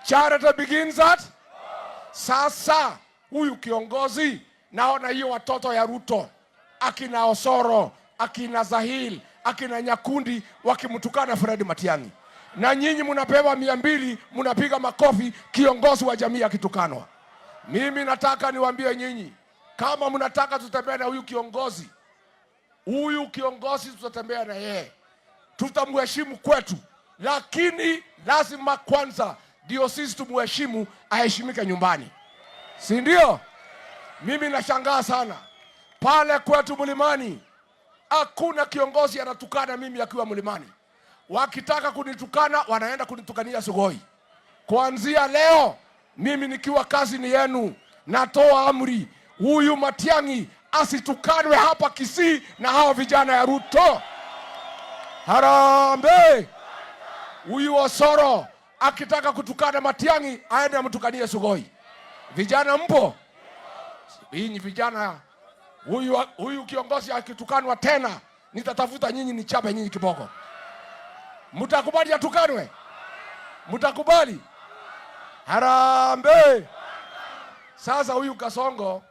Charity begins at. Sasa huyu kiongozi, naona hiyo watoto ya Ruto, akina Osoro, akina Zahil, akina Nyakundi wakimtukana Fred Matiang'i, na nyinyi mnapewa 200, mnapiga makofi kiongozi wa jamii akitukanwa. Mimi nataka niwaambie nyinyi, kama mnataka tutembee na huyu kiongozi tutatembea na yeye, tutamheshimu kwetu, lakini lazima kwanza ndio sisi tumheshimu, aheshimike nyumbani, si ndio? Mimi nashangaa sana pale kwetu Mlimani, hakuna kiongozi anatukana mimi akiwa Mlimani. Wakitaka kunitukana wanaenda kunitukania Sugoi. Kuanzia leo mimi nikiwa kazi ni yenu, natoa amri, huyu Matiang'i asitukanwe hapa Kisii na hao vijana ya Ruto. Harambee! Huyu Osoro akitaka kutukana Matiang'i aende amtukanie Sugoi. Vijana mpo? Hii vijana, huyu kiongozi akitukanwa tena nitatafuta nyinyi nichape nyinyi kiboko. Mtakubali atukanwe? Mtakubali? Harambee! Sasa huyu Kasongo